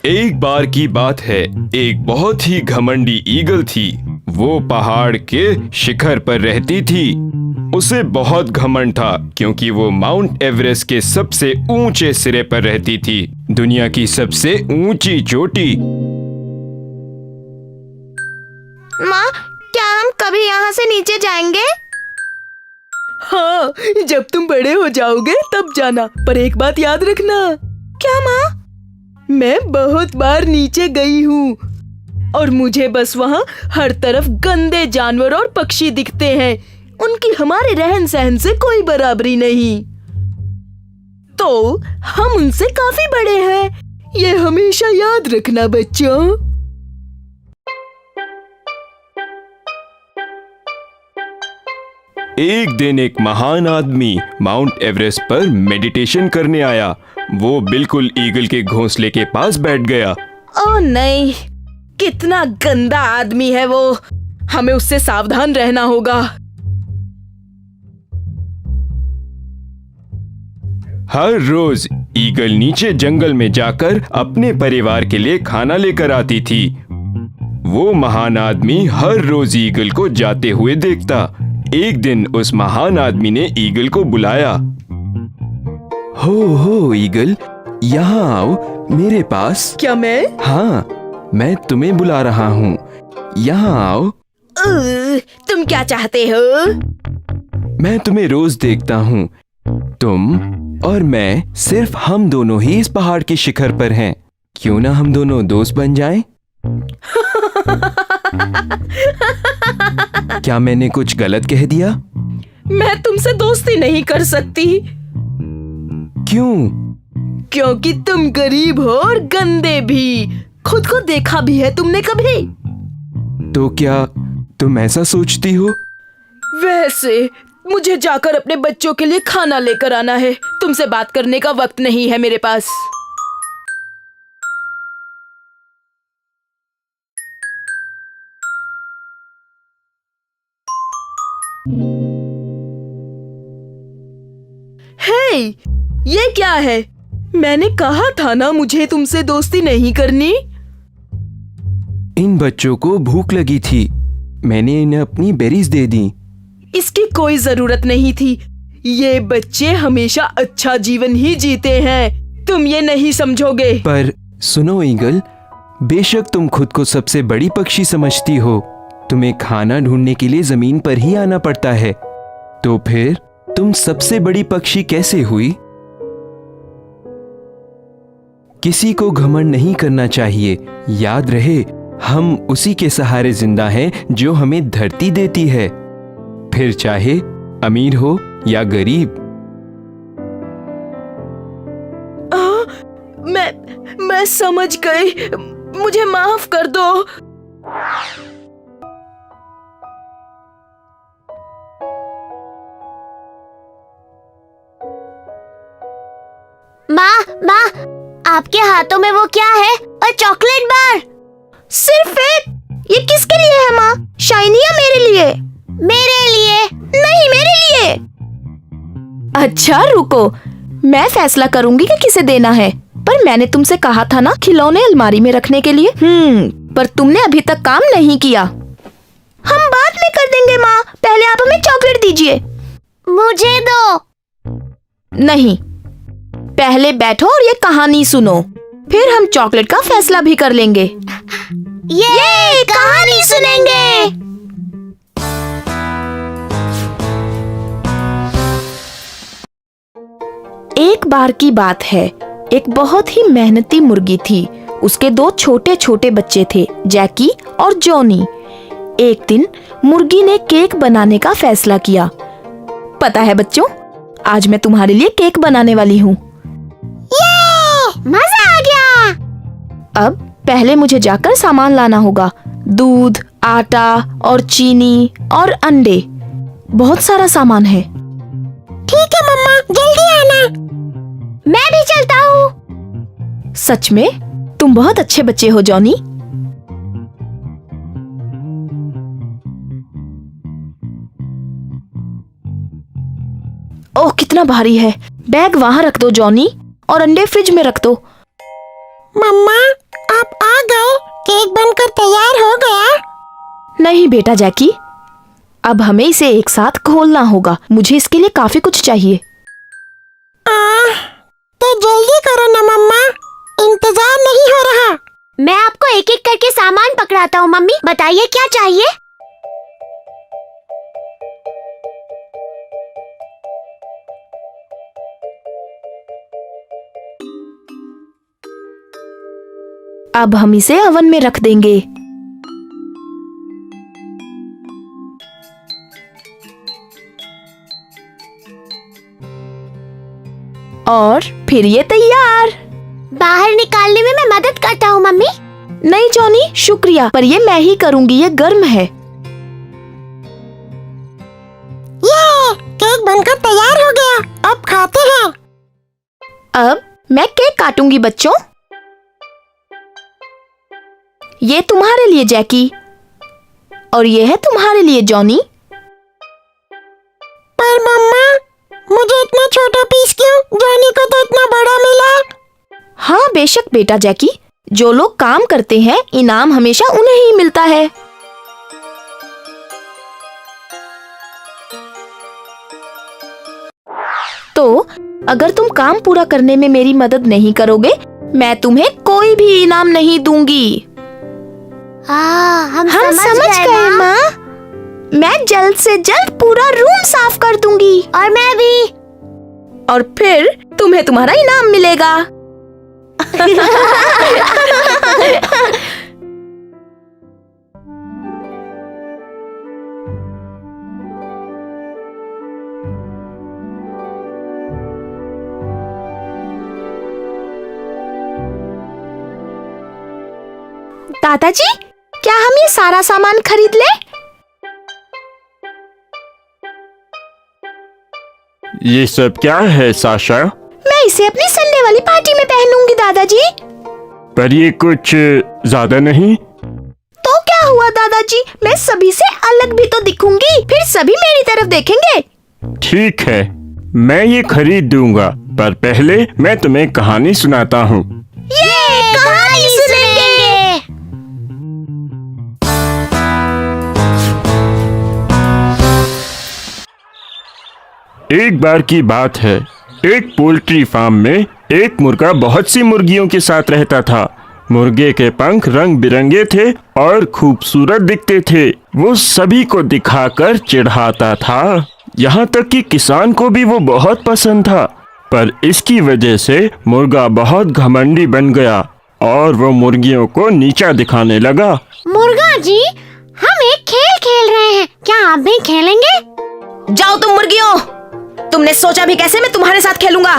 एक बार की बात है, एक बहुत ही घमंडी ईगल थी। वो पहाड़ के शिखर पर रहती थी। उसे बहुत घमंड था क्योंकि वो माउंट एवरेस्ट के सबसे ऊंचे सिरे पर रहती थी, दुनिया की सबसे ऊंची चोटी। माँ, क्या हम कभी यहाँ से नीचे जाएंगे? हाँ, जब तुम बड़े हो जाओगे तब जाना, पर एक बात याद रखना। क्या माँ? मैं बहुत बार नीचे गई हूँ और मुझे बस वहाँ हर तरफ गंदे जानवर और पक्षी दिखते हैं। उनकी हमारे रहन सहन से कोई बराबरी नहीं। तो हम उनसे काफी बड़े हैं, ये हमेशा याद रखना बच्चों। एक दिन एक महान आदमी माउंट एवरेस्ट पर मेडिटेशन करने आया। वो बिल्कुल ईगल के घोंसले के पास बैठ गया। ओह नहीं, कितना गंदा आदमी है वो। हमें उससे सावधान रहना होगा। हर रोज ईगल नीचे जंगल में जाकर अपने परिवार के लिए खाना लेकर आती थी। वो महान आदमी हर रोज ईगल को जाते हुए देखता। एक दिन उस महान आदमी ने ईगल को बुलाया। हो ईगल, यहाँ आओ मेरे पास। क्या मैं? हाँ, मैं तुम्हें बुला रहा हूँ, यहाँ आओ। तुम क्या चाहते हो? मैं तुम्हें रोज देखता हूँ। तुम और मैं, सिर्फ हम दोनों ही इस पहाड़ के शिखर पर हैं। क्यों ना हम दोनों दोस्त बन जाएं? क्या मैंने कुछ गलत कह दिया? मैं तुमसे दोस्ती नहीं कर सकती। क्यों? क्योंकि तुम गरीब हो और गंदे भी। खुद को देखा भी है तुमने कभी? तो क्या तुम ऐसा सोचती हो? वैसे मुझे जाकर अपने बच्चों के लिए खाना लेकर आना है। तुमसे बात करने का वक्त नहीं है मेरे पास। हे, ये क्या है? मैंने कहा था ना मुझे तुमसे दोस्ती नहीं करनी। इन बच्चों को भूख लगी थी, मैंने इन्हें अपनी बेरीज दे दी। इसकी कोई जरूरत नहीं थी। ये बच्चे हमेशा अच्छा जीवन ही जीते हैं। तुम ये नहीं समझोगे। पर सुनो ईगल, बेशक तुम खुद को सबसे बड़ी पक्षी समझती हो, तुम्हें खाना ढूंढने के लिए जमीन पर ही आना पड़ता है। तो फिर तुम सबसे बड़ी पक्षी कैसे हुई? किसी को घमंड नहीं करना चाहिए। याद रहे, हम उसी के सहारे जिंदा हैं जो हमें धरती देती है, फिर चाहे अमीर हो या गरीब। मैं समझ गई। मुझे माफ कर दो। माँ, आपके हाथों में वो क्या है? और चॉकलेट बार। सिर्फ एक? ये किसके लिए है माँ? शाइनी या मेरे लिए? मेरे लिए नहीं, मेरे लिए। अच्छा रुको, मैं फैसला करूंगी कि किसे देना है। पर मैंने तुमसे कहा था ना खिलौने अलमारी में रखने के लिए। पर तुमने अभी तक काम नहीं किया। हम बाद में कर देंगे माँ, पहले आप हमें चॉकलेट दीजिए। मुझे दो। नहीं, पहले बैठो और ये कहानी सुनो, फिर हम चॉकलेट का फैसला भी कर लेंगे। ये कहानी सुनेंगे। एक बार की बात है, एक बहुत ही मेहनती मुर्गी थी। उसके दो छोटे छोटे बच्चे थे, जैकी और जॉनी। एक दिन मुर्गी ने केक बनाने का फैसला किया। पता है बच्चों, आज मैं तुम्हारे लिए केक बनाने वाली हूँ। मजा आ गया। अब पहले मुझे जाकर सामान लाना होगा। दूध, आटा और चीनी और अंडे। बहुत सारा सामान है। ठीक है मम्मा, जल्दी आना। मैं भी चलता हूँ। सच में तुम बहुत अच्छे बच्चे हो जॉनी। ओह, कितना भारी है। बैग वहाँ रख दो जॉनी, और अंडे फ्रिज में रख दो। मम्मा, केक बनकर तैयार हो गया? नहीं बेटा जैकी, अब हमें इसे एक साथ खोलना होगा। मुझे इसके लिए काफी कुछ चाहिए। तो जल्दी करो ना मम्मा, इंतजार नहीं हो रहा। मैं आपको एक एक करके सामान पकड़ाता हूँ। मम्मी बताइए क्या चाहिए? अब हम इसे ओवन में रख देंगे। और फिर ये तैयार। बाहर निकालने में मैं मदद करता हूँ मम्मी। नहीं जॉनी, शुक्रिया, पर ये मैं ही करूँगी, ये गर्म है। ये केक बनकर तैयार हो गया, अब खाते हैं। अब मैं केक काटूंगी बच्चों। ये तुम्हारे लिए जैकी, और ये है तुम्हारे लिए जॉनी। पर मम्मा, मुझे इतना छोटा पीस क्यों? जॉनी को तो इतना बड़ा मिला। हाँ बेशक बेटा जैकी, जो लोग काम करते हैं इनाम हमेशा उन्हें ही मिलता है। तो अगर तुम काम पूरा करने में मेरी मदद नहीं करोगे, मैं तुम्हें कोई भी इनाम नहीं दूंगी। हम समझ गए माँ। मैं जल्द से जल्द पूरा रूम साफ कर दूंगी। और मैं भी। और फिर तुम्हें तुम्हारा इनाम मिलेगा। दादाजी, क्या हम ये सारा सामान खरीद लें? ये सब क्या है साशा? मैं इसे अपनी संडे वाली पार्टी में पहनूंगी दादाजी। पर ये कुछ ज्यादा नहीं? तो क्या हुआ दादाजी, मैं सभी से अलग भी तो दिखूंगी, फिर सभी मेरी तरफ देखेंगे। ठीक है, मैं ये खरीद दूंगा, पर पहले मैं तुम्हें कहानी सुनाता हूँ। ये कहानी सुनेंगे। एक बार की बात है, एक पोल्ट्री फार्म में एक मुर्गा बहुत सी मुर्गियों के साथ रहता था। मुर्गे के पंख रंग बिरंगे थे और खूबसूरत दिखते थे। वो सभी को दिखाकर चिढ़ाता था, यहाँ तक कि किसान को भी वो बहुत पसंद था। पर इसकी वजह से मुर्गा बहुत घमंडी बन गया और वो मुर्गियों को नीचा दिखाने लगा। मुर्गा जी, हम एक खेल खेल रहे हैं, क्या आप भी खेलेंगे? जाओ तुम मुर्गियों, तुमने सोचा भी कैसे मैं तुम्हारे साथ खेलूंगा?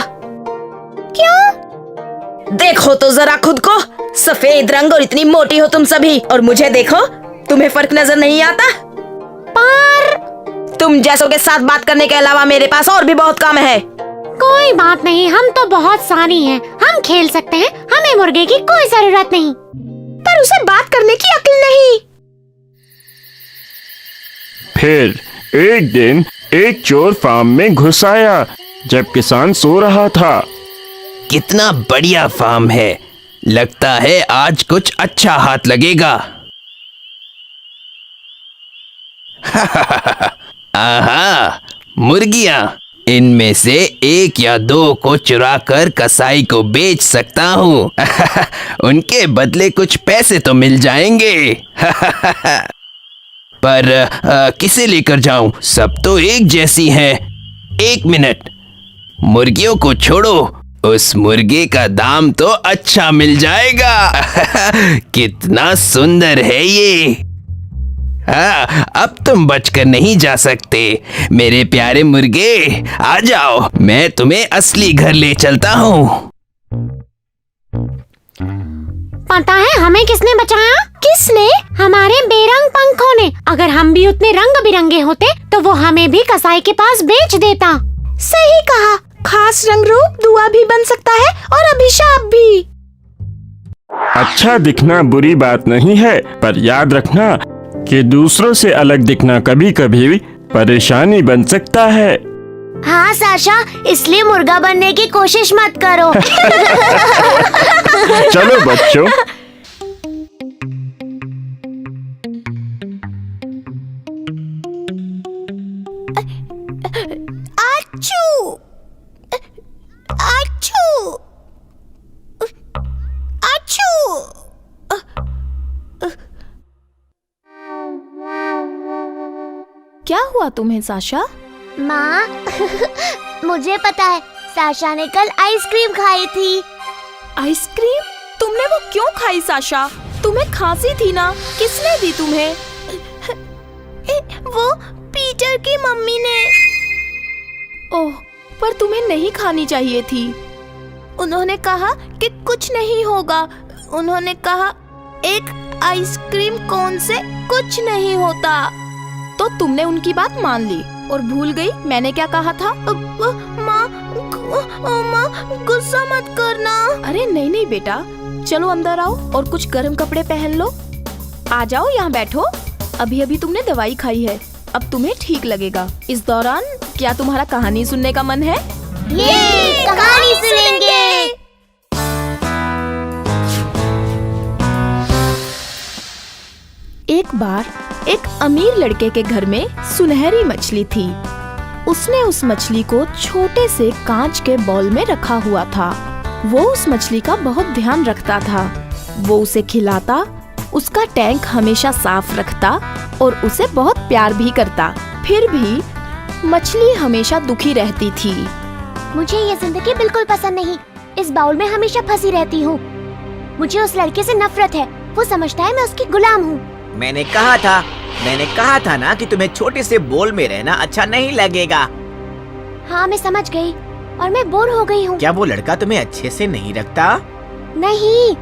क्यों? देखो तो जरा खुद को, सफेद रंग और इतनी मोटी हो तुम सभी, और मुझे देखो, तुम्हें फर्क नजर नहीं आता? पर तुम जैसों के साथ बात करने के अलावा मेरे पास और भी बहुत काम है। कोई बात नहीं, हम तो बहुत सारी हैं, हम खेल सकते हैं, हमें मुर्गे की कोई जरूरत नहीं। पर उसे बात करने की अक्ल नहीं। फिर एक दिन एक चोर फार्म में घुस आया जब किसान सो रहा था। कितना बढ़िया फार्म है, लगता है आज कुछ अच्छा हाथ लगेगा। आहा, मुर्गियां, इनमें से एक या दो को चुराकर कसाई को बेच सकता हूँ। उनके बदले कुछ पैसे तो मिल जाएंगे। पर किसे लेकर जाऊं? सब तो एक जैसी हैं। एक मिनट, मुर्गियों को छोड़ो, उस मुर्गे का दाम तो अच्छा मिल जाएगा। कितना सुंदर है ये। हाँ, अब तुम बचकर नहीं जा सकते मेरे प्यारे मुर्गे। आ जाओ, मैं तुम्हें असली घर ले चलता हूँ। पता है हमें किसने बचाया? किसने? हमारे बेरंग पंखों ने। अगर हम भी उतने रंग बिरंगे होते तो वो हमें भी कसाई के पास बेच देता। सही कहा, खास रंग रूप दुआ भी बन सकता है और अभिशाप भी। अच्छा दिखना बुरी बात नहीं है, पर याद रखना कि दूसरों से अलग दिखना कभी कभी परेशानी बन सकता है। हाँ साशा, इसलिए मुर्गा बनने की कोशिश मत करो। चलो बच्चों। क्या हुआ तुम्हें साशा? माँ मुझे पता है, साशा ने कल आइसक्रीम खाई थी। आइसक्रीम? तुमने वो क्यों खाई साशा? तुम्हें खांसी थी ना, किसने दी तुम्हें? वो पीटर की मम्मी ने। ओह, पर तुम्हें नहीं खानी चाहिए थी। उन्होंने कहा कि कुछ नहीं होगा। उन्होंने कहा एक आइसक्रीम कोन से कुछ नहीं होता। तो तुमने उनकी बात मान ली और भूल गई मैंने क्या कहा था? माँ गुस्सा मत करना। अरे नहीं नहीं बेटा, चलो अंदर आओ और कुछ गर्म कपड़े पहन लो। आ जाओ, यहाँ बैठो। अभी अभी तुमने दवाई खाई है, अब तुम्हें ठीक लगेगा। इस दौरान क्या तुम्हारा कहानी सुनने का मन है? ये कहानी सुनेंगे। एक बार एक अमीर लड़के के घर में सुनहरी मछली थी। उसने उस मछली को छोटे से कांच के बाउल में रखा हुआ था। वो उस मछली का बहुत ध्यान रखता था। वो उसे खिलाता, उसका टैंक हमेशा साफ रखता और उसे बहुत प्यार भी करता। फिर भी मछली हमेशा दुखी रहती थी। मुझे ये जिंदगी बिल्कुल पसंद नहीं। इस बाउल में हमेशा फंसी रहती हूँ। मुझे उस लड़के से नफरत है। वो समझता है मैं उसकी गुलाम हूँ। मैंने कहा था ना कि तुम्हें छोटे से बोल में रहना अच्छा नहीं लगेगा। हाँ, मैं समझ गई और मैं बोर हो गई हूँ। क्या वो लड़का तुम्हें अच्छे से नहीं रखता? नहीं,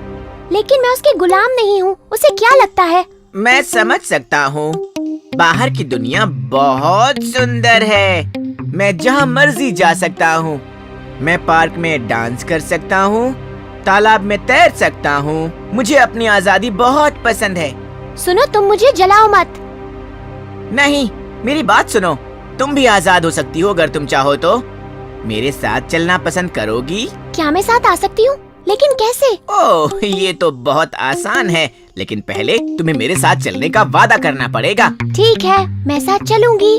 लेकिन मैं उसकी गुलाम नहीं हूँ। उसे क्या लगता है? मैं समझ सकता हूँ। बाहर की दुनिया बहुत सुंदर है। मैं जहाँ मर्जी जा सकता हूँ। मैं पार्क में डांस कर सकता हूँ, तालाब में तैर सकता हूँ। मुझे अपनी आजादी बहुत पसंद है। सुनो, तुम मुझे जलाओ मत। नहीं, मेरी बात सुनो। तुम भी आजाद हो सकती हो अगर तुम चाहो तो। मेरे साथ चलना पसंद करोगी? क्या मैं साथ आ सकती हूँ? लेकिन कैसे? ओह, ये तो बहुत आसान है। लेकिन पहले तुम्हें मेरे साथ चलने का वादा करना पड़ेगा। ठीक है, मैं साथ चलूंगी।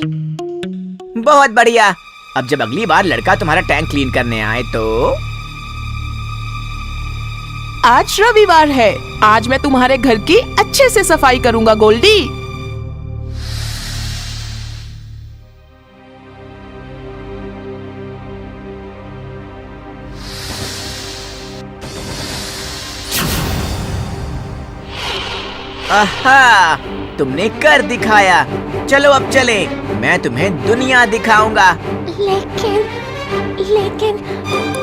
बहुत बढ़िया। अब जब अगली बार लड़का तुम्हारा टैंक क्लीन करने आए तो आज रविवार है। आज मैं तुम्हारे घर की अच्छे से सफाई करूंगा गोल्डी। आहा, तुमने कर दिखाया। चलो अब चले, मैं तुम्हें दुनिया दिखाऊंगा। लेकिन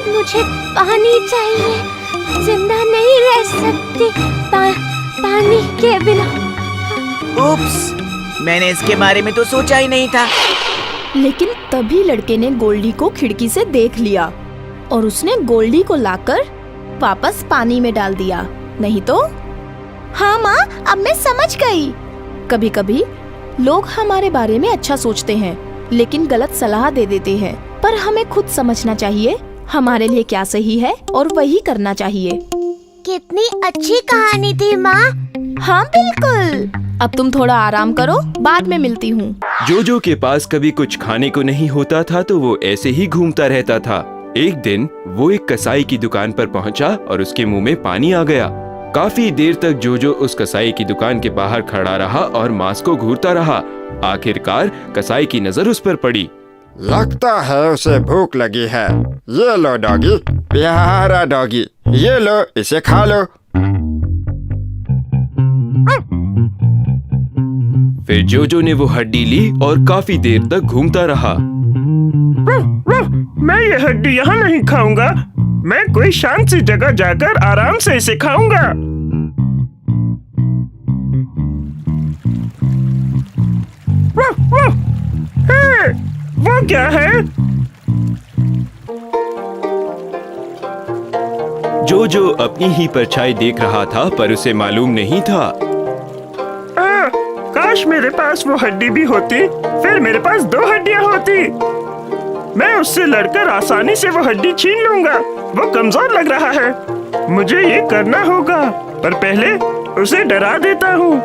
मुझे पानी चाहिए। जिंदा नहीं रह सकती पानी के बिना। उप्स, मैंने इसके बारे में तो सोचा ही नहीं था। लेकिन तभी लड़के ने गोल्डी को खिड़की से देख लिया और उसने गोल्डी को लाकर वापस पानी में डाल दिया। नहीं तो? हाँ माँ, अब मैं समझ गई। कभी कभी लोग हमारे बारे में अच्छा सोचते हैं लेकिन गलत सलाह दे देते हैं। पर हमें खुद समझना चाहिए हमारे लिए क्या सही है और वही करना चाहिए। कितनी अच्छी कहानी थी माँ। हाँ बिल्कुल। अब तुम थोड़ा आराम करो, बाद में मिलती हूँ। जोजो के पास कभी कुछ खाने को नहीं होता था तो वो ऐसे ही घूमता रहता था। एक दिन वो एक कसाई की दुकान पर पहुंचा और उसके मुंह में पानी आ गया। काफी देर तक जोजो उस कसाई की दुकान के बाहर खड़ा रहा और मांस को घूरता रहा। आखिरकार कसाई की नजर उस पर पड़ी। लगता है उसे भूख लगी है। ये लो डॉगी, प्यारा डॉगी, ये लो, इसे खा लो। फिर जोजो ने वो हड्डी ली और काफी देर तक घूमता रहा। मैं ये हड्डी यहाँ नहीं खाऊंगा। मैं कोई शांत सी जगह जाकर आराम से इसे खाऊंगा। हे, वो क्या है? जोजो अपनी ही परछाई देख रहा था पर उसे मालूम नहीं था। काश मेरे पास वो हड्डी भी होती, फिर मेरे पास 2 हड्डियां होती। मैं उससे लड़कर आसानी से वो हड्डी छीन लूंगा। वो कमजोर लग रहा है। मुझे ये करना होगा, पर पहले उसे डरा देता हूँ।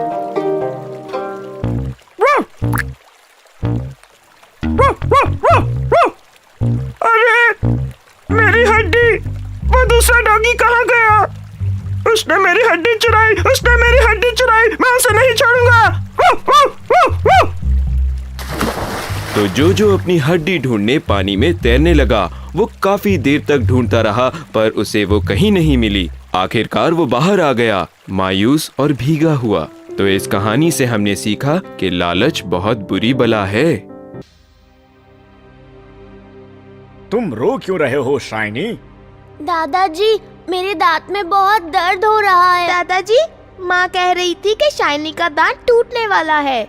अरे, मेरी हड्डी! वो दूसरा डॉगी कहाँ गया? उसने मेरी हड्डी चुराई! उसने मेरी हड्डी चुराई! मैं उसे नहीं छोड़ूंगा! तो जोजो अपनी हड्डी ढूंढने पानी में तैरने लगा। वो काफी देर तक ढूंढता रहा पर उसे वो कहीं नहीं मिली। आखिरकार वो बाहर आ गया, मायूस और भीगा हुआ। तो इस कहानी से हमने सीखा कि लालच बहुत बुरी बला है। तुम रो क्यों रहे हो शाइनी? दादाजी, मेरे दांत में बहुत दर्द हो रहा है। दादाजी, माँ कह रही थी कि शाइनी का दांत टूटने वाला है।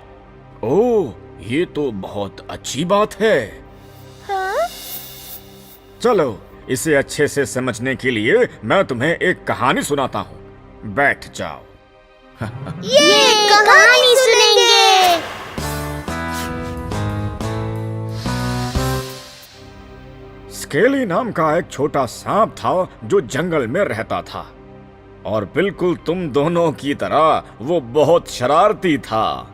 ओह, ये तो बहुत अच्छी बात है। हाँ? चलो, इसे अच्छे से समझने के लिए मैं तुम्हें एक कहानी सुनाता हूँ। बैठ जाओ। ये कहानी सुनेंगे। स्केली नाम का एक छोटा सांप था जो जंगल में रहता था, और बिल्कुल तुम दोनों की तरह वो बहुत शरारती था।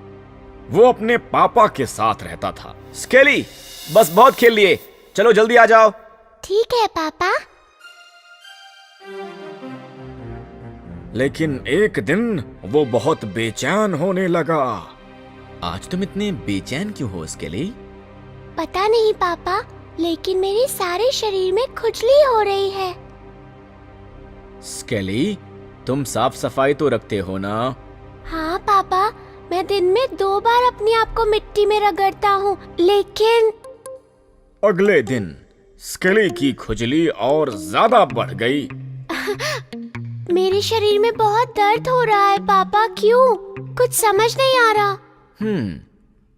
वो अपने पापा के साथ रहता था। स्केली, बस बहुत खेल लिए, चलो जल्दी आ जाओ। ठीक है पापा। लेकिन एक दिन वो बहुत बेचैन होने लगा। आज तुम इतने बेचैन क्यों हो स्केली? पता नहीं पापा, लेकिन मेरे सारे शरीर में खुजली हो रही है। स्केली, तुम साफ सफाई तो रखते हो ना? हाँ पापा, मैं दिन में 2 बार अपने आप को मिट्टी में रगड़ता हूँ, लेकिन अगले दिन स्केली की खुजली और ज्यादा बढ़ गई। मेरे शरीर में बहुत दर्द हो रहा है पापा। क्यों? कुछ समझ नहीं आ रहा।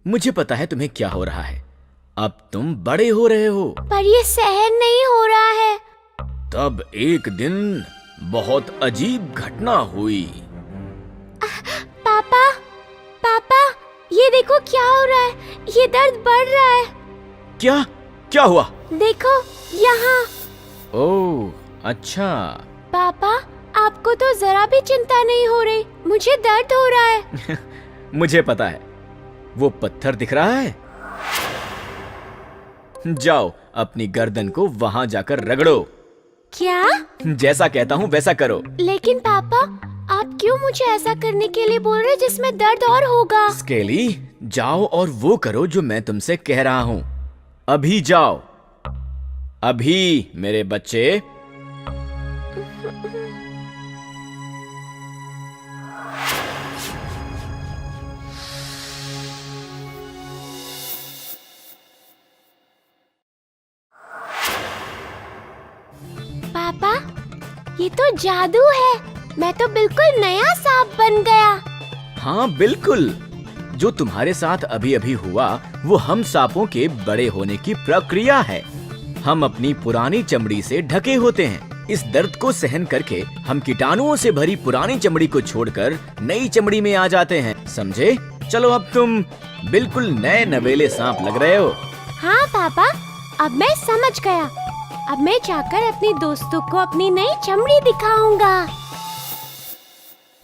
मुझे पता है तुम्हें क्या हो रहा है। अब तुम बड़े हो रहे हो। पर ये सहन नहीं हो रहा है। तब एक दिन बहुत अजीब घटना हुई। पापा, पापा, ये देखो क्या हो रहा है। ये दर्द बढ़ रहा है। क्या? क्या हुआ? देखो यहाँ। ओह, अच्छा। पापा, आपको तो जरा भी चिंता नहीं हो रही। मुझे दर्द हो रहा है। मुझे पता है। वो पत्थर दिख रहा है? जाओ, अपनी गर्दन को वहां जाकर रगड़ो। क्या? जैसा कहता हूँ वैसा करो। लेकिन पापा, आप क्यों मुझे ऐसा करने के लिए बोल रहे जिसमें दर्द और होगा? स्केली, जाओ और वो करो जो मैं तुमसे कह रहा हूँ। अभी जाओ, अभी मेरे बच्चे। पापा, ये तो जादू है। मैं तो बिल्कुल नया सांप बन गया। हाँ बिल्कुल, जो तुम्हारे साथ अभी अभी हुआ वो हम सांपों के बड़े होने की प्रक्रिया है। हम अपनी पुरानी चमड़ी से ढके होते हैं। इस दर्द को सहन करके हम कीटाणुओं से भरी पुरानी चमड़ी को छोड़कर नई चमड़ी में आ जाते हैं, समझे? चलो, अब तुम बिल्कुल नए नवेले सांप लग रहे हो। हाँ पापा, अब मैं समझ गया। अब मैं जाकर अपने दोस्तों को अपनी नई चमड़ी दिखाऊंगा।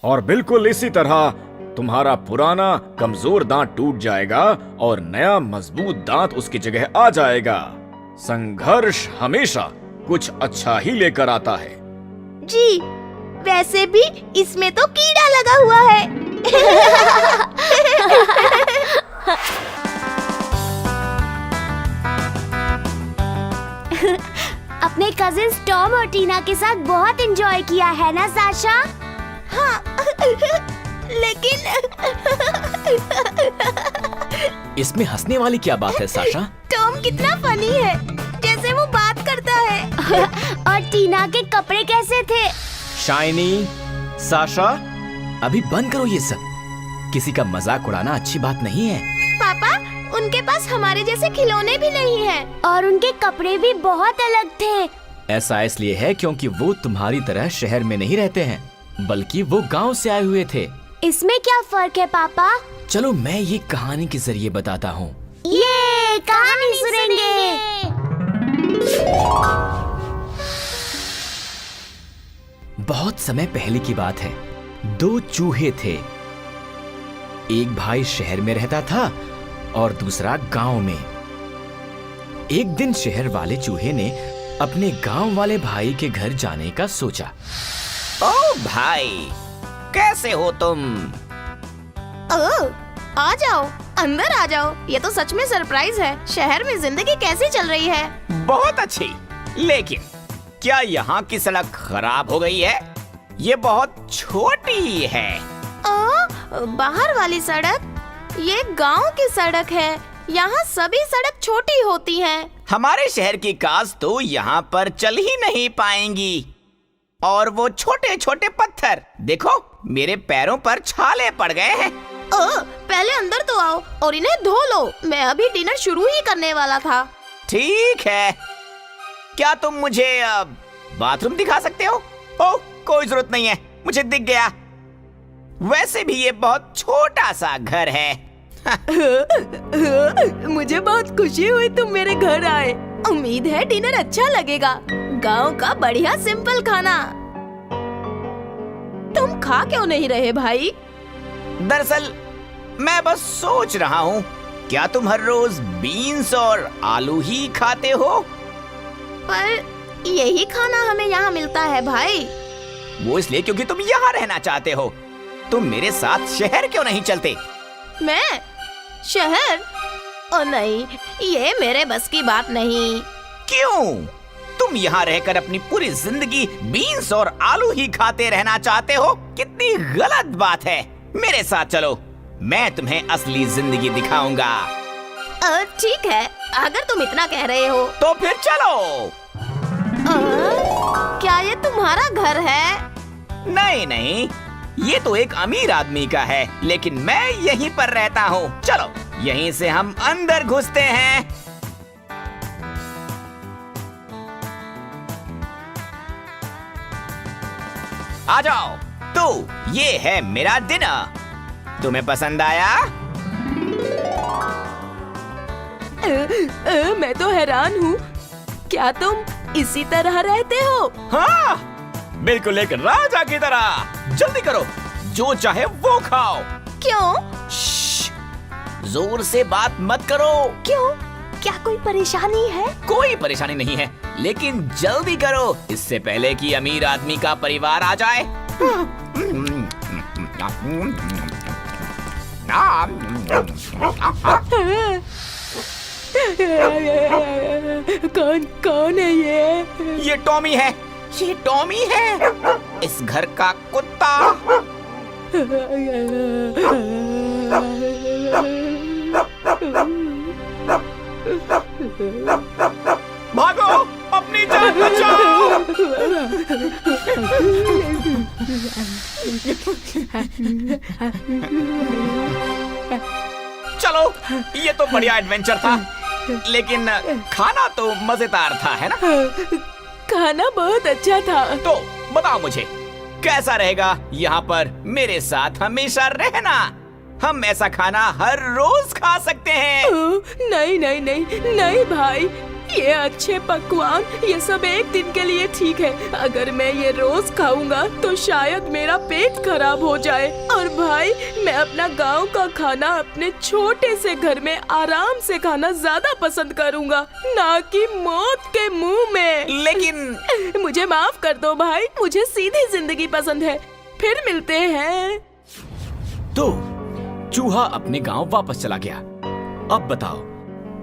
और बिल्कुल इसी तरह तुम्हारा पुराना कमजोर दांत टूट जाएगा और नया मजबूत दांत उसकी जगह आ जाएगा। संघर्ष हमेशा कुछ अच्छा ही लेकर आता है। जी, वैसे भी इसमें तो कीड़ा लगा हुआ है। अपने कजिन्स टॉम और टीना के साथ बहुत एंजॉय किया है ना साशा? हाँ, लेकिन इसमें हंसने वाली क्या बात है साशा? टॉम कितना फनी है, जैसे वो बात करता है। और टीना के कपड़े कैसे थे? शाइनी, साशा, अभी बंद करो ये सब। किसी का मजाक उड़ाना अच्छी बात नहीं है। पापा, उनके पास हमारे जैसे खिलौने भी नहीं हैं और उनके कपड़े भी बहुत अलग थे। ऐसा इसलिए है क्योंकि वो तुम्हारी तरह शहर में नहीं रहते हैं, बल्कि वो गांव से आए हुए थे। इसमें क्या फर्क है पापा? चलो मैं ये कहानी के जरिए बताता हूँ। ये कहानी सुनेंगे। बहुत समय पहले की बात है। 2 चूहे थे। एक भाई शहर में रहता था और दूसरा गांव में। एक दिन शहर वाले चूहे ने अपने गांव वाले भाई के घर जाने का सोचा। ओ भाई, कैसे हो तुम? आ जाओ, अंदर आ जाओ। ये तो सच में सरप्राइज है। शहर में जिंदगी कैसी चल रही है? बहुत अच्छी, लेकिन क्या यहाँ की सड़क खराब हो गई है? ये बहुत छोटी है। बाहर वाली सड़क? ये गांव की सड़क है। यहाँ सभी सड़क छोटी होती हैं। हमारे शहर की कार्स तो यहाँ पर चल ही नहीं पाएंगी। और वो छोटे छोटे पत्थर देखो, मेरे पैरों पर छाले पड़ गए हैं। पहले अंदर तो आओ और इन्हें धो लो। मैं अभी डिनर शुरू ही करने वाला था। ठीक है, क्या तुम मुझे बाथरूम दिखा सकते हो? ओह, कोई जरूरत नहीं है, मुझे दिख गया। वैसे भी ये बहुत छोटा सा घर है। मुझे बहुत खुशी हुई तुम मेरे घर आए। उम्मीद है डिनर अच्छा लगेगा। गांव का बढ़िया सिंपल खाना। तुम खा क्यों नहीं रहे भाई? दरअसल मैं बस सोच रहा हूँ, क्या तुम हर रोज बीन्स और आलू ही खाते हो? पर यही खाना हमें यहाँ मिलता है भाई। वो इसलिए क्योंकि तुम यहाँ रहना चाहते हो। तुम मेरे साथ शहर क्यों नहीं चलते? मैं शहर? ओ नहीं, ये मेरे बस की बात नहीं। क्यों? तुम यहाँ रहकर अपनी पूरी जिंदगी बीन्स और आलू ही खाते रहना चाहते हो? कितनी गलत बात है। मेरे साथ चलो, मैं तुम्हें असली जिंदगी दिखाऊंगा। ठीक है, अगर तुम इतना कह रहे हो तो फिर चलो। क्या ये तुम्हारा घर है? नहीं नहीं, ये तो एक अमीर आदमी का है, लेकिन मैं यहीं पर रहता हूँ। चलो, यहीं से हम अंदर घुसते हैं। आ जाओ। तो ये है मेरा डिनर। तुम्हें पसंद आया? मैं तो हैरान हूँ, क्या तुम इसी तरह रहते हो? हाँ, बिल्कुल एक राजा की तरह। जल्दी करो, जो चाहे वो खाओ। क्यों? श्श्श, जोर से बात मत करो। क्यों? क्या कोई परेशानी है? कोई परेशानी नहीं है, लेकिन जल्दी करो, इससे पहले कि अमीर आदमी का परिवार आ जाए। कौन है ये? ये टॉमी है। ये टॉमी है, इस घर का कुत्ता। भागो, अपनी जान बचाओ। चलो, ये तो बढ़िया एडवेंचर था, लेकिन खाना तो मजेदार था, है ना? खाना बहुत अच्छा था। तो बताओ मुझे, कैसा रहेगा यहाँ पर मेरे साथ हमेशा रहना? हम ऐसा खाना हर रोज खा सकते हैं। नहीं नहीं नहीं नहीं भाई, ये अच्छे पकवान ये सब एक दिन के लिए ठीक है। अगर मैं ये रोज खाऊंगा तो शायद मेरा पेट खराब हो जाए। और भाई, मैं अपना गांव का खाना अपने छोटे से घर में आराम से खाना ज्यादा पसंद करूंगा, ना कि मौत के मुंह में। लेकिन मुझे माफ कर दो भाई, मुझे सीधी जिंदगी पसंद है। फिर मिलते हैं। तो चूहा अपने गांव वापस चला गया। अब बताओ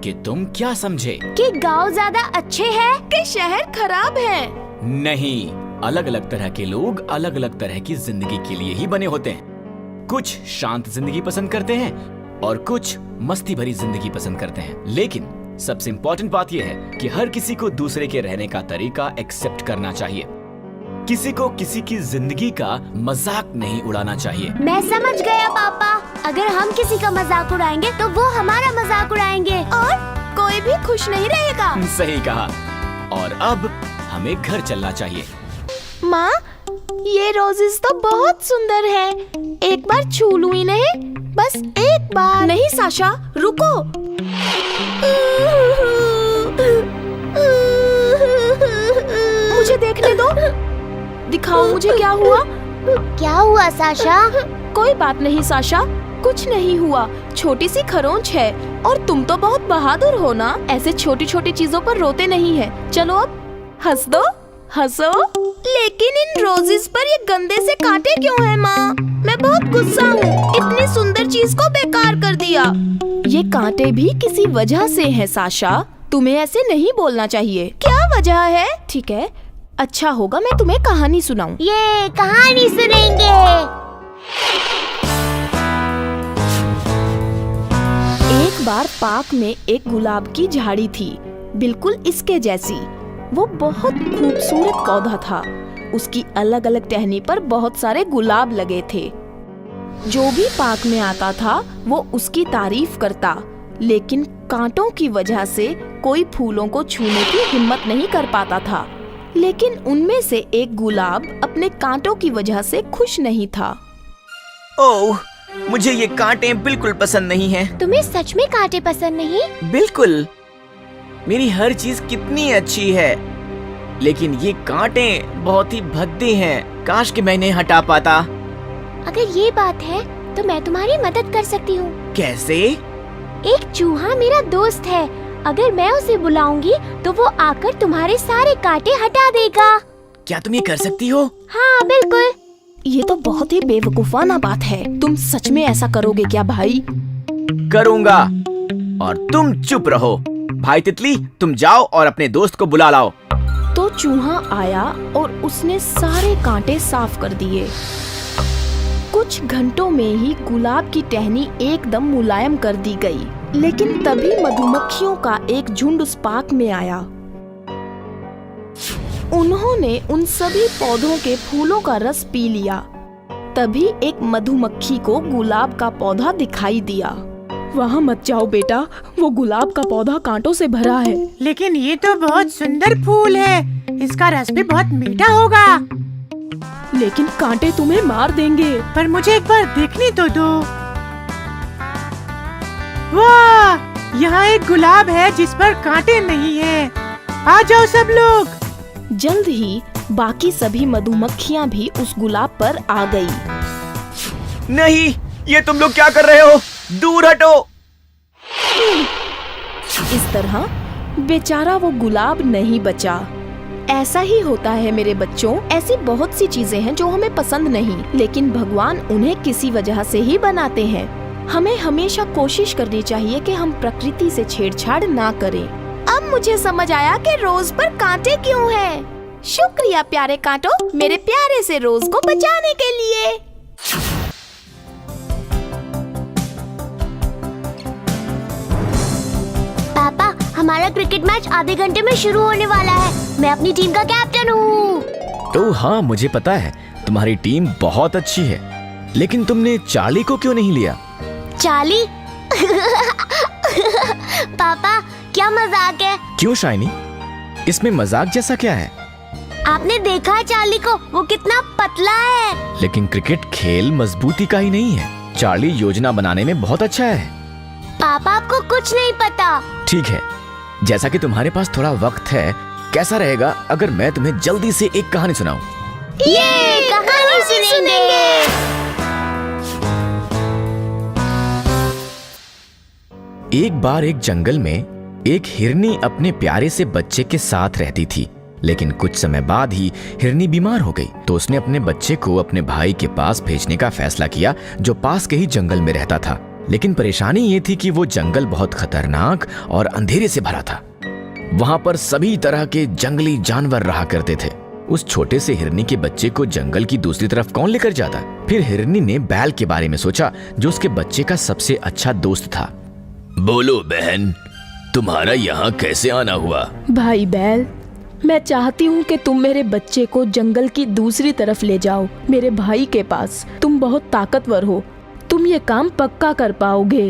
कि तुम क्या समझे? कि गांव ज्यादा अच्छे हैं कि शहर खराब है? नहीं, अलग अलग तरह के लोग अलग अलग तरह की जिंदगी के लिए ही बने होते हैं। कुछ शांत जिंदगी पसंद करते हैं और कुछ मस्ती भरी जिंदगी पसंद करते हैं। लेकिन सबसे इम्पोर्टेंट बात यह है कि हर किसी को दूसरे के रहने का तरीका एक्सेप्ट करना चाहिए। किसी को किसी की जिंदगी का मजाक नहीं उड़ाना चाहिए। मैं समझ गया पापा। अगर हम किसी का मजाक उड़ाएंगे तो वो हमारा मजाक उड़ाएंगे और कोई भी खुश नहीं रहेगा। सही कहा। और अब हमें घर चलना चाहिए। माँ, ये रोजेस तो बहुत सुंदर है। एक बार छू लूं इन्हें, बस एक बार। नहीं साशा, रुको। मुझे देखने दो। दिखाओ मुझे क्या हुआ। क्या हुआ साशा? कोई बात नहीं साशा, कुछ नहीं हुआ। छोटी सी खरोंच है और तुम तो बहुत बहादुर हो ना, ऐसे छोटी छोटी चीजों पर रोते नहीं है। चलो अब हंस दो। हंसो। लेकिन इन रोजेस पर ये गंदे से कांटे क्यों हैं माँ? मैं बहुत गुस्सा हूँ, इतनी सुंदर चीज को बेकार कर दिया। ये कांटे भी किसी वजह से हैं साशा, तुम्हें ऐसे नहीं बोलना चाहिए। क्या वजह है? ठीक है, अच्छा होगा मैं तुम्हें कहानी सुनाऊं। ये कहानी सुनेंगे। एक बार पार्क में एक गुलाब की झाड़ी थी, बिल्कुल इसके जैसी। वो बहुत खूबसूरत पौधा था। उसकी अलग अलग टहनी पर बहुत सारे गुलाब लगे थे। जो भी पार्क में आता था वो उसकी तारीफ करता, लेकिन कांटों की वजह से कोई फूलों को छूने की हिम्मत नहीं कर पाता था। लेकिन उनमें से एक गुलाब अपने कांटों की वजह से खुश नहीं था। ओह, मुझे ये कांटे बिल्कुल पसंद नहीं हैं। तुम्हें सच में कांटे पसंद नहीं? बिल्कुल, मेरी हर चीज कितनी अच्छी है, लेकिन ये कांटे बहुत ही भद्दे हैं। काश कि मैं इन्हें हटा पाता। अगर ये बात है तो मैं तुम्हारी मदद कर सकती हूँ। कैसे? एक चूहा मेरा दोस्त है, अगर मैं उसे बुलाऊंगी तो वो आकर तुम्हारे सारे कांटे हटा देगा। क्या तुम ये कर सकती हो? हाँ बिल्कुल। ये तो बहुत ही बेवकूफाना बात है। तुम सच में ऐसा करोगे क्या भाई? करूँगा, और तुम चुप रहो। भाई तितली, तुम जाओ और अपने दोस्त को बुला लाओ। तो चूहा आया और उसने सारे कांटे साफ कर दिए। कुछ घंटों में ही गुलाब की टहनी एकदम मुलायम कर दी गई। लेकिन तभी मधुमक्खियों का एक झुंड उस पार्क में आया। उन्होंने उन सभी पौधों के फूलों का रस पी लिया। तभी एक मधुमक्खी को गुलाब का पौधा दिखाई दिया। वहाँ मत जाओ बेटा, वो गुलाब का पौधा कांटों से भरा है। लेकिन ये तो बहुत सुंदर फूल है, इसका रस भी बहुत मीठा होगा। लेकिन कांटे तुम्हें मार देंगे। पर मुझे एक बार देखने तो दो। वाह, यहाँ एक गुलाब है जिस पर कांटे नहीं हैं। आ जाओ सब लोग। जल्द ही बाकी सभी मधुमक्खियाँ भी उस गुलाब पर आ गई। नहीं, ये तुम लोग क्या कर रहे हो? दूर हटो। इस तरह बेचारा वो गुलाब नहीं बचा। ऐसा ही होता है मेरे बच्चों। ऐसी बहुत सी चीजें हैं जो हमें पसंद नहीं, लेकिन भगवान उन्हें किसी वजह से ही बनाते हैं। हमें हमेशा कोशिश करनी चाहिए कि हम प्रकृति से छेड़छाड़ ना करें। अब मुझे समझ आया कि रोज पर कांटे क्यों हैं। शुक्रिया प्यारे कांटों, मेरे प्यारे से रोज को बचाने के लिए। पापा, हमारा क्रिकेट मैच आधे घंटे में शुरू होने वाला है। मैं अपनी टीम का कैप्टन हूँ। तो हाँ, मुझे पता है तुम्हारी टीम बहुत अच्छी है, लेकिन तुमने चार्ली को क्यों नहीं लिया? चार्ली? पापा, क्या मजाक है? क्यों शाइनी, इसमें मजाक जैसा क्या है? आपने देखा है चार्ली को, वो कितना पतला है। लेकिन क्रिकेट खेल मजबूती का ही नहीं है। चार्ली योजना बनाने में बहुत अच्छा है। पापा, आपको कुछ नहीं पता। ठीक है, जैसा कि तुम्हारे पास थोड़ा वक्त है, कैसा रहेगा अगर मैं तुम्हें जल्दी से एक कहानी सुनाऊं? ये कहानी सुनेंगे। एक बार एक जंगल में एक हिरनी अपने प्यारे से बच्चे के साथ रहती थी। लेकिन कुछ समय बाद ही हिरनी बीमार हो गई, तो उसने अपने बच्चे को अपने भाई के पास भेजने का फैसला किया, जो पास के ही जंगल में रहता था। लेकिन परेशानी ये थी कि वो जंगल बहुत खतरनाक और अंधेरे से भरा था। वहां पर सभी तरह के जंगली जानवर रहा करते थे। उस छोटे से हिरनी के बच्चे को जंगल की दूसरी तरफ कौन लेकर जाता? फिर हिरनी ने बैल के बारे में सोचा, जो उसके बच्चे का सबसे अच्छा दोस्त था। बोलो बहन, तुम्हारा यहाँ कैसे आना हुआ? भाई बैल, मैं चाहती हूँ कि तुम मेरे बच्चे को जंगल की दूसरी तरफ ले जाओ, मेरे भाई के पास। तुम बहुत ताकतवर हो, तुम ये काम पक्का कर पाओगे।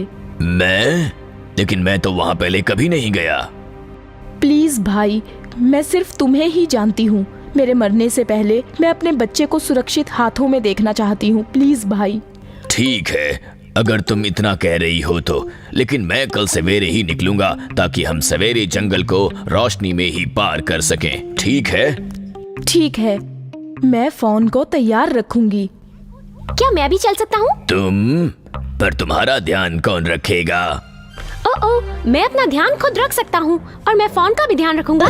लेकिन मैं तो वहाँ पहले कभी नहीं गया। प्लीज भाई, मैं सिर्फ तुम्हें ही जानती हूँ। मेरे मरने से पहले मैं अपने बच्चे को सुरक्षित हाथों में देखना चाहती हूँ। प्लीज भाई। ठीक है, अगर तुम इतना कह रही हो तो, लेकिन मैं कल सवेरे ही निकलूंगा ताकि हम सवेरे जंगल को रोशनी में ही पार कर सकें। ठीक है? ठीक है, मैं फोन को तैयार रखूंगी। क्या मैं भी चल सकता हूँ? पर तुम्हारा ध्यान कौन रखेगा? ओह, मैं अपना ध्यान खुद रख सकता हूँ और मैं फोन का भी ध्यान रखूंगा।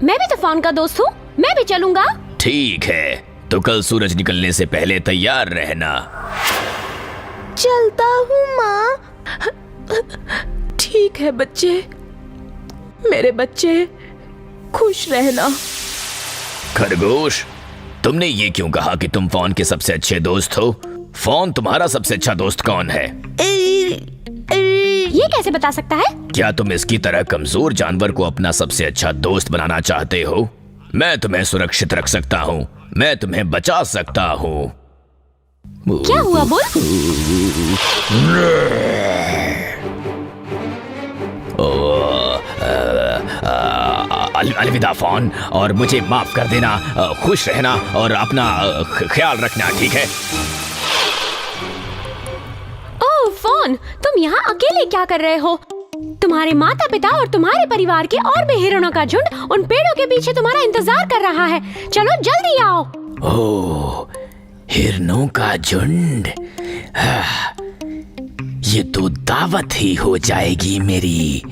मैं भी तो फोन का दोस्त हूँ, मैं भी चलूंगा। ठीक है, तो कल सूरज निकलने से पहले तैयार रहना। चलता हूँ माँ। ठीक है बच्चे, मेरे बच्चे, खुश रहना। खरगोश, तुमने ये क्यों कहा कि तुम फोन के सबसे अच्छे दोस्त हो? फोन तुम्हारा सबसे अच्छा दोस्त कौन है? ये कैसे बता सकता है? क्या तुम इसकी तरह कमजोर जानवर को अपना सबसे अच्छा दोस्त बनाना चाहते हो? मैं तुम्हें सुरक्षित रख सकता हूँ, मैं तुम्हें बचा सकता हूँ। क्या हुआ बोल? अलविदा फोन, और मुझे माफ कर देना। खुश रहना और अपना ख्याल रखना, ठीक है? ओह फोन, तुम यहाँ अकेले क्या कर रहे हो? तुम्हारे माता पिता और तुम्हारे परिवार के और भी हिरणों का झुंड उन पेड़ों के पीछे तुम्हारा इंतजार कर रहा है। चलो जल्दी आओ। ओह, हिरणों का झुंड। ये तो दावत ही हो जाएगी मेरी।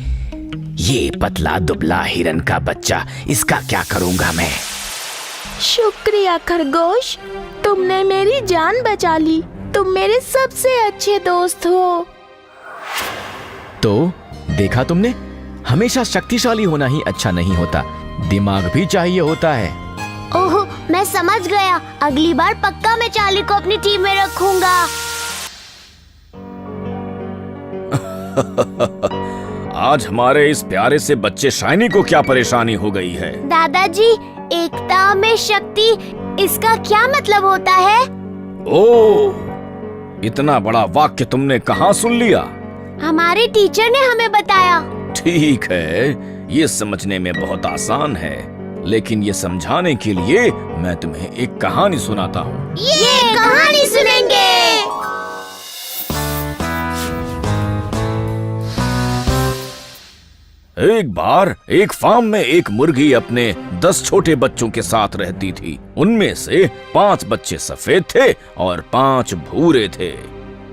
ये पतला दुबला हिरन का बच्चा, इसका क्या करूंगा मैं? शुक्रिया खरगोश, तुमने मेरी जान बचा ली। तुम मेरे सबसे अच्छे दोस्त हो। तो देखा तुमने, हमेशा शक्तिशाली होना ही अच्छा नहीं होता, दिमाग भी चाहिए होता है। ओह, मैं समझ गया। अगली बार पक्का मैं चार्ली को अपनी टीम में रखूंगा। आज हमारे इस प्यारे से बच्चे शाइनी को क्या परेशानी हो गई है? दादाजी, एकता में शक्ति, इसका क्या मतलब होता है? ओह, इतना बड़ा वाक्य तुमने कहाँ सुन लिया? हमारे टीचर ने हमें बताया। ठीक है, ये समझने में बहुत आसान है, लेकिन ये समझाने के लिए मैं तुम्हें एक कहानी सुनाता हूँ। ये कहानी सुनेंगे। एक बार एक फार्म में एक मुर्गी अपने 10 छोटे बच्चों के साथ रहती थी। उनमें से 5 बच्चे सफेद थे और 5 भूरे थे।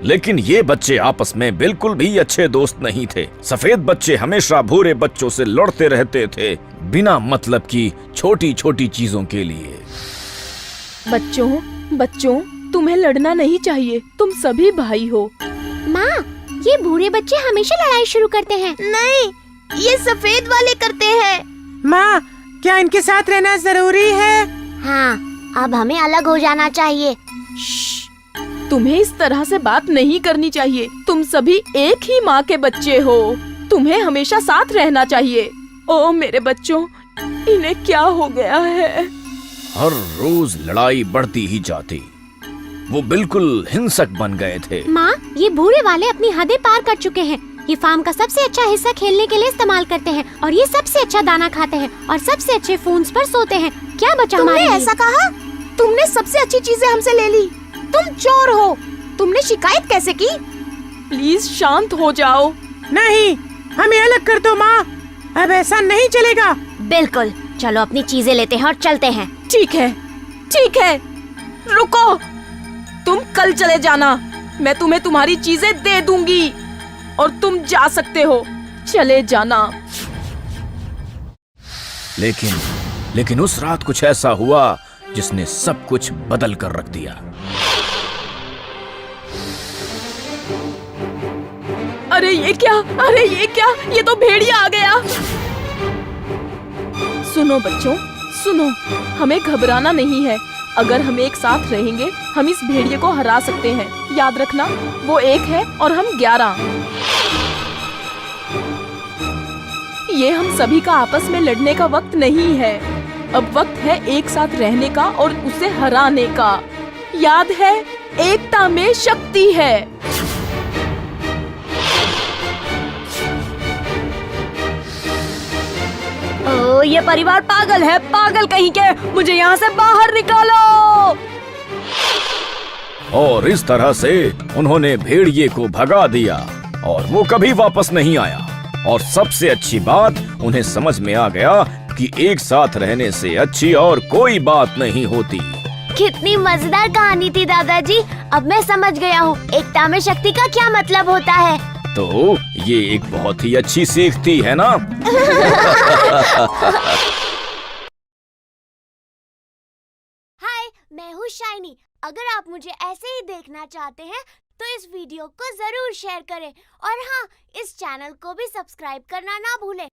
लेकिन ये बच्चे आपस में बिल्कुल भी अच्छे दोस्त नहीं थे। सफेद बच्चे हमेशा भूरे बच्चों से लड़ते रहते थे, बिना मतलब की छोटी छोटी चीजों के लिए। बच्चों, तुम्हें लड़ना नहीं चाहिए, तुम सभी भाई हो। माँ, ये भूरे बच्चे हमेशा लड़ाई शुरू करते हैं। नहीं, ये सफेद वाले करते हैं। माँ, क्या इनके साथ रहना जरूरी है? हाँ, अब हमें अलग हो जाना चाहिए। तुम्हें इस तरह से बात नहीं करनी चाहिए। तुम सभी एक ही माँ के बच्चे हो, तुम्हें हमेशा साथ रहना चाहिए। ओ मेरे बच्चों, इन्हें क्या हो गया है? हर रोज लड़ाई बढ़ती ही जाती। वो बिल्कुल हिंसक बन गए थे। माँ, ये भूरे वाले अपनी हदें पार कर चुके हैं। ये फार्म का सबसे अच्छा हिस्सा खेलने के लिए इस्तेमाल करते हैं और ये सबसे अच्छा दाना खाते हैं और सबसे अच्छे फोन्स पर सोते हैं। क्या बचा हमारे लिए? ऐसा कहा? तुमने सबसे अच्छी चीजें हमसे ले ली। तुम चोर हो। तुमने शिकायत कैसे की? प्लीज शांत हो जाओ। नहीं, हमें अलग कर दो माँ, अब ऐसा नहीं चलेगा। बिल्कुल, चलो अपनी चीजें लेते हैं और चलते हैं। ठीक है, रुको। तुम कल चले जाना, मैं तुम्हें तुम्हारी चीजें दे दूंगी और तुम जा सकते हो। चले जाना। लेकिन उस रात कुछ ऐसा हुआ जिसने सब कुछ बदल कर रख दिया। अरे ये क्या? ये तो भेड़िया आ गया। सुनो बच्चों, सुनो, हमें घबराना नहीं है। अगर हम एक साथ रहेंगे, हम इस भेड़िए को हरा सकते हैं। याद रखना, वो 1 है और हम 11। ये हम सभी का आपस में लड़ने का वक्त नहीं है। अब वक्त है एक साथ रहने का और उसे हराने का। याद है, एकता में शक्ति है। ओ, ये परिवार पागल है, पागल कहीं के। मुझे यहाँ से बाहर निकालो। और इस तरह से उन्होंने भेड़िए को भगा दिया और वो कभी वापस नहीं आया। और सबसे अच्छी बात, उन्हें समझ में आ गया कि एक साथ रहने से अच्छी और कोई बात नहीं होती। कितनी मजेदार कहानी थी दादाजी। अब मैं समझ गया हूँ एकता में शक्ति का क्या मतलब होता है। तो ये एक बहुत ही अच्छी सीख थी, है ना? मैं हूँ शाइनी। अगर आप मुझे ऐसे ही देखना चाहते हैं तो इस वीडियो को जरूर शेयर करें और हाँ, इस चैनल को भी सब्सक्राइब करना ना भूलें।